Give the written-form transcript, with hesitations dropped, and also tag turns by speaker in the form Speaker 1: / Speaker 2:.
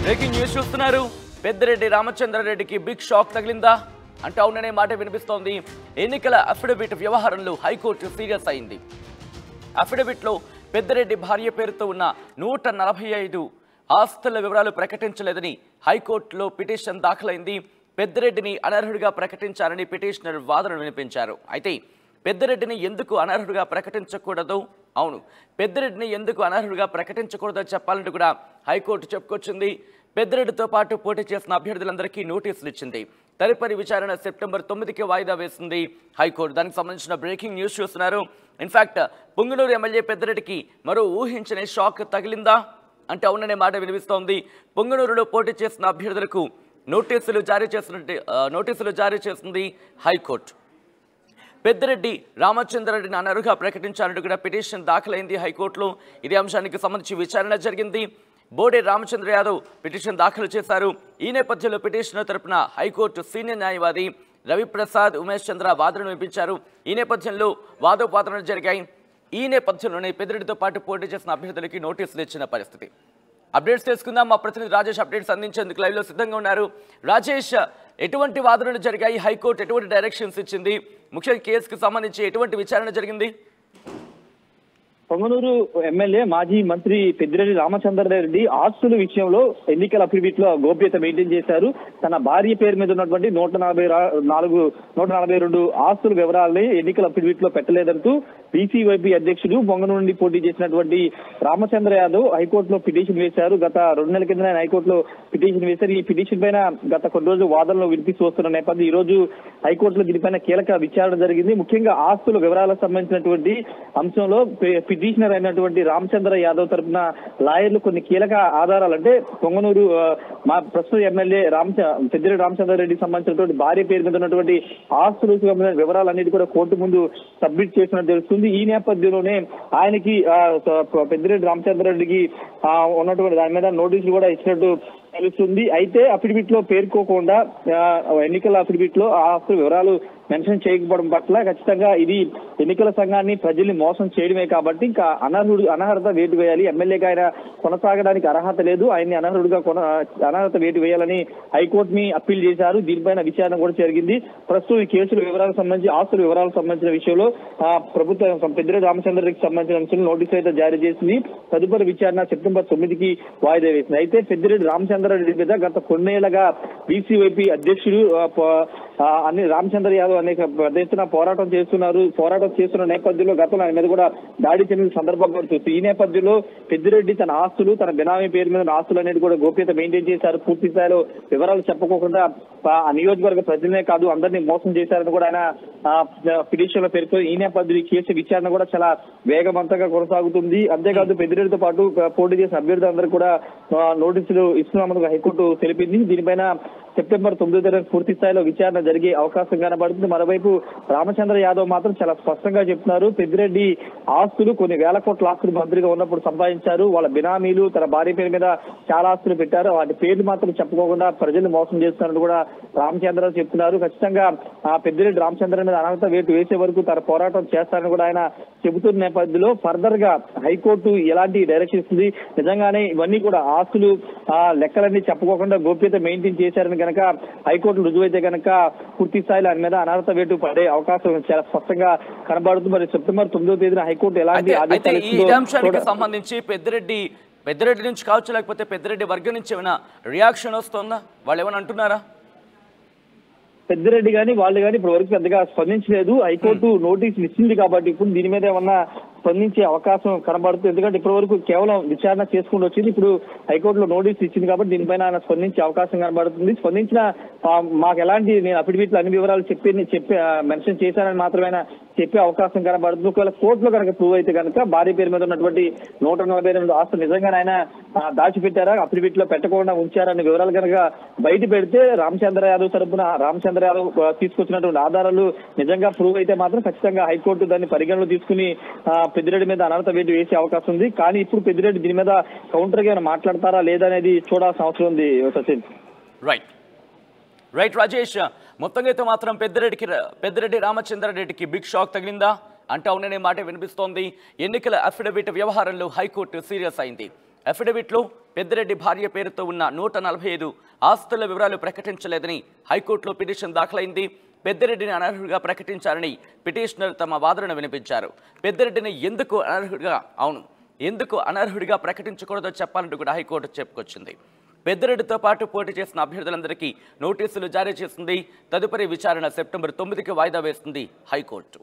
Speaker 1: Breaking news చూస్తున్నారు. Peddireddy రామచంద్రారెడ్డికి big shock తగిలిందా అంటే అవుననే మాట వినిపిస్తోంది. ఎన్నికల అఫిడవిట్ వ్యవహారంలో హైకోర్టు సీరియస్ అయింది. అఫిడవిట్లో పెద్దిరెడ్డి భార్య పేరుతో ఉన్న 145 ఆస్తుల వివరాలు ప్రకటించలేదని హైకోర్టులో పిటిషన్ దాఖలైంది. పెద్దిరెడ్డిని అనర్హుడిగా ప్రకటించారని పిటిషనర్ వాదన వినిపించారు. అయితే పెద్దిరెడ్డిని ఎందుకు అనర్హుడిగా ప్రకటించకూడదు, అవును పెద్దిరెడ్డిని ఎందుకు అనర్హుడిగా ప్రకటించకూడదో చెప్పాలంటూ కూడా హైకోర్టు చెప్పుకొచ్చింది. పెద్దిరెడ్డితో పాటు పోటీ చేసిన అభ్యర్థులందరికీ నోటీసులు ఇచ్చింది. తదుపరి విచారణ సెప్టెంబర్ 9కి వాయిదా వేసింది హైకోర్టు. దానికి సంబంధించిన బ్రేకింగ్ న్యూస్ చూస్తున్నారు. ఇన్ఫాక్ట్ పుంగనూరు ఎమ్మెల్యే పెద్దిరెడ్డికి మరో ఊహించని షాక్ తగిలిందా అంటే అవుననే మాట వినిపిస్తోంది. పుంగనూరులో పోటీ చేసిన అభ్యర్థులకు నోటీసులు జారీ చేసింది హైకోర్టు. పెద్దిరెడ్డి రామచంద్రారెడ్డిని అనర్హుడిగా ప్రకటించాలంటూ కూడా పిటిషన్ దాఖలైంది హైకోర్టులో. ఇదే అంశానికి సంబంధించి విచారణ జరిగింది. బోడే రామచంద్ర యాదవ్ పిటిషన్ దాఖలు చేశారు. ఈ నేపథ్యంలో పిటిషనర్ తరపున హైకోర్టు సీనియర్ న్యాయవాది రవిప్రసాద్ ఉమేష్ చంద్ర వాదనలు వినిపించారు. ఈ నేపథ్యంలో వాదోపవాదనలు జరిగాయి. ఈ నేపథ్యంలోనే పెద్దిరెడ్డితో పాటు పోటీ చేసిన అభ్యర్థులకి నోటీసులు ఇచ్చిన పరిస్థితి. అప్డేట్స్ తెలుసుకుందాం. మా ప్రతినిధి రాజేష్ అప్డేట్స్ అందించేందుకు లైవ్లో సిద్ధంగా ఉన్నారు. రాజేష్, ఎటువంటి వాదనలు జరిగాయి? హైకోర్టు ఎటువంటి డైరెక్షన్స్ ఇచ్చింది? ముఖ్య కేసుకు సంబంధించి ఎటువంటి విచారణ జరిగింది?
Speaker 2: పొంగనూరు ఎమ్మెల్యే మాజీ మంత్రి పెద్దిరెడ్డి రామచంద్రారెడ్డి ఆస్తుల విషయంలో ఎన్నికల అఫిడవిట్ లో గోప్యత మెయింటైన్ చేశారు. తన భార్య పేరు మీద ఉన్నటువంటి 142 ఆస్తుల వివరాలని ఎన్నికల అఫిడవిట్ లో పెట్టలేదంటూ బీసీవైపీ అధ్యక్షుడు పొంగనూరు నుండి పోటీ చేసినటువంటి రామచంద్ర యాదవ్ హైకోర్టులో పిటిషన్ వేశారు. గత 2 నెలల కింద హైకోర్టులో పిటిషన్ వేశారు. ఈ పిటిషన్ పైన గత కొన్ని రోజులు వాదనలు వినిపిస్తూ వస్తున్న నేపథ్యం ఈ రోజు హైకోర్టులో దీనిపైన కీలక విచారణ జరిగింది. ముఖ్యంగా ఆస్తుల వివరాలకు సంబంధించినటువంటి అంశంలో పిటిషనర్ అయినటువంటి రామచంద్ర యాదవ్ తరఫున లాయర్లు కొన్ని కీలక ఆధారాలు అంటే పొంగనూరు మా ప్రస్తుత ఎమ్మెల్యే పెద్దిరెడ్డి రామచంద్రారెడ్డికి సంబంధించినటువంటి భార్య పేరు మీద ఉన్నటువంటి ఆస్తులకు సంబంధించిన వివరాలన్నిటి కూడా కోర్టు ముందు సబ్మిట్ చేసినట్టు తెలుస్తుంది. ఈ నేపథ్యంలోనే ఆయనకి పెద్దిరెడ్డి రామచంద్రారెడ్డికి ఉన్నటువంటి దాని మీద నోటీసులు కూడా ఇచ్చినట్టు తెలుస్తుంది. అయితే అఫిడవిట్ లో పేర్కోకుండా ఎన్నికల అఫిడవిట్ లో ఆ ఆస్తుల వివరాలు మెన్షన్ చేయకపోవడం పట్ల ఖచ్చితంగా ఇది ఎన్నికల సంఘాన్ని ప్రజల్ని మోసం చేయడమే కాబట్టి ఇంకా అనర్హత వేటు వేయాలి. ఎమ్మెల్యేగా ఆయన కొనసాగడానికి అర్హత లేదు, ఆయన్ని అనర్హత వేటు వేయాలని హైకోర్టుని అప్పీల్ చేశారు. దీనిపైన విచారణ కూడా జరిగింది. ప్రస్తుతం ఈ కేసుల వివరాలకు సంబంధించి ఆస్తుల వివరాలకు సంబంధించిన విషయంలో ప్రభుత్వం పెద్దిరెడ్డి రామచంద్రరెడ్డికి సంబంధించిన అంశంలో నోటీసు అయితే జారీ చేసింది. తదుపరి విచారణ సెప్టెంబర్ 9కి వాయిదా వేసింది. అయితే పెద్దిరెడ్డి రామచంద్రారెడ్డి మీద గత కొన్నేళ్లుగా బీసీవైపీ అధ్యక్షుడు రామచంద్ర యాదవ్ అనేక పెద్ద ఎత్తున పోరాటం చేస్తున్న నేపథ్యంలో గతంలో ఆయన మీద కూడా దాడి చెందిన సందర్భం కూడా చూస్తుంది. ఈ నేపథ్యంలో పెద్దిరెడ్డి తన ఆస్తులు, తన బినామీ పేరు మీద ఆస్తులు అనేది కూడా గోప్యత మెయింటైన్ చేశారు. పూర్తి స్థాయిలో వివరాలు చెప్పుకోకుండా ఆ నియోజకవర్గ ప్రజలనే కాదు అందరినీ మోసం చేశారని కూడా ఆయన పిటిషన్ లో పేర్కొన్నారు. ఈ నేపథ్యంలో ఈ కేసు విచారణ కూడా చాలా వేగవంతంగా కొనసాగుతుంది. అంతేకాదు పెద్దిరెడ్డితో పాటు పోటీ చేసిన అభ్యర్థులందరూ కూడా నోటీసులు ఇస్తున్నామని హైకోర్టు తెలిపింది. దీనిపైన సెప్టెంబర్ 9వ తేదీన పూర్తి స్థాయిలో విచారణ జరిగే అవకాశం కనబడుతుంది. మరోవైపు రామచంద్ర యాదవ్ మాత్రం చాలా స్పష్టంగా చెప్తున్నారు, పెద్దిరెడ్డి ఆస్తులు కొన్ని వేల కోట్ల ఆస్తులు మంత్రిగా ఉన్నప్పుడు సంపాదించారు. వాళ్ళ బినామీలు తన భార్య పేరు మీద చాలా ఆస్తులు పెట్టారు. వాటి పేర్లు మాత్రం చెప్పుకోకుండా ప్రజలు మోసం చేస్తున్నారని కూడా రామచంద్ర చెప్తున్నారు. ఖచ్చితంగా పెద్దిరెడ్డి రామచంద్ర మీద అనర్హత వేటు వేసే వరకు తన పోరాటం చేస్తారని కూడా ఆయన చెబుతున్న నేపథ్యంలో ఫర్దర్ గా హైకోర్టు ఎలాంటి డైరెక్షన్ ఇస్తుంది, నిజంగానే ఇవన్నీ కూడా ఆస్తులు లెక్కలన్నీ చెప్పుకోకుండా గోప్యత మెయింటైన్ చేశారని కనుక హైకోర్టు రుజువైతే కనుక పూర్తి స్థాయిలో ఆయన మీద అనర్హత వేటు పడే అవకాశం చాలా స్పష్టంగా కనబడుతుంది. మరి సెప్టెంబర్ 9వ తేదీన హైకోర్టు ఎలాంటి
Speaker 1: అంశానికి సంబంధించి పెద్దిరెడ్డి నుంచి కావచ్చు లేకపోతే పెద్దిరెడ్డి వర్గం నుంచి ఏమైనా రియాక్షన్ వస్తుందా? వాళ్ళు ఏమైనా అంటున్నారా?
Speaker 2: పెద్దిరెడ్డి గాని వాళ్ళు కానీ ఇప్పటి వరకు పెద్దగా స్పందించలేదు. హైకోర్టు నోటీసులు ఇచ్చింది కాబట్టి ఇప్పుడు దీని మీద ఏమన్నా స్పందించే అవకాశం కనబడుతుంది. ఎందుకంటే ఇప్పటి వరకు కేవలం విచారణ చేసుకుంటూ వచ్చింది. ఇప్పుడు హైకోర్టులో నోటీసులు ఇచ్చింది కాబట్టి దీనిపైన ఆయన స్పందించే అవకాశం కనబడుతుంది. స్పందించిన మాకు ఎలాంటి నేను అఫిడవిట్లో అన్ని వివరాలు చెప్పి మెన్షన్ చేశానని మాత్రమే చెప్పే అవకాశం కనబడుతుంది. ఒకవేళ కోర్టులో కనుక ప్రూవ్ అయితే కనుక భార్య పేరు మీద ఉన్నటువంటి 142 ఆస్తులు నిజంగానే ఆయన దాచిపెట్టారా, అఫిడవిట్ లో పెట్టకుండా ఉంచారనే వివరాలు కనుక బయట పెడితే రామచంద్ర యాదవ్ తరపున రామచంద్ర యాదవ్ తీసుకొచ్చినటువంటి ఆధారాలు నిజంగా ప్రూవ్ అయితే మాత్రం ఖచ్చితంగా హైకోర్టు దాన్ని పరిగణలో తీసుకుని పెద్దిరెడ్డి మీద అనర్హత వేటు వేసే అవకాశం ఉంది. కానీ ఇప్పుడు పెద్దిరెడ్డి దీని మీద కౌంటర్ గా మాట్లాడతారా లేదా అనేది చూడాల్సిన అవసరం ఉంది సచిన్.
Speaker 1: రైట్ రాజేష్, మొత్తంగా అయితే మాత్రం పెద్దిరెడ్డి రామచంద్రారెడ్డికి బిగ్ షాక్ తగిలిందా అంటే అవుననే మాట వినిపిస్తోంది. ఎన్నికల అఫిడవిట్ వ్యవహారంలో హైకోర్టు సీరియస్ అయింది. అఫిడవిట్లో పెద్దిరెడ్డి భార్య పేరుతో ఉన్న 145 ఆస్తుల వివరాలు ప్రకటించలేదని హైకోర్టులో పిటిషన్ దాఖలైంది. పెద్దిరెడ్డిని అనర్హుడిగా ప్రకటించారని పిటిషనర్ తమ వాదనను వినిపించారు. పెద్దిరెడ్డిని ఎందుకు అనర్హుడిగా ప్రకటించకూడదో చెప్పాలంటూ కూడా హైకోర్టు చెప్పుకొచ్చింది. పెద్దిరెడ్డితో పాటు పోటీ చేసిన అభ్యర్థులందరికీ నోటీసులు జారీ చేసింది. తదుపరి విచారణ సెప్టెంబర్ 9కి వాయిదా వేస్తుంది హైకోర్టు.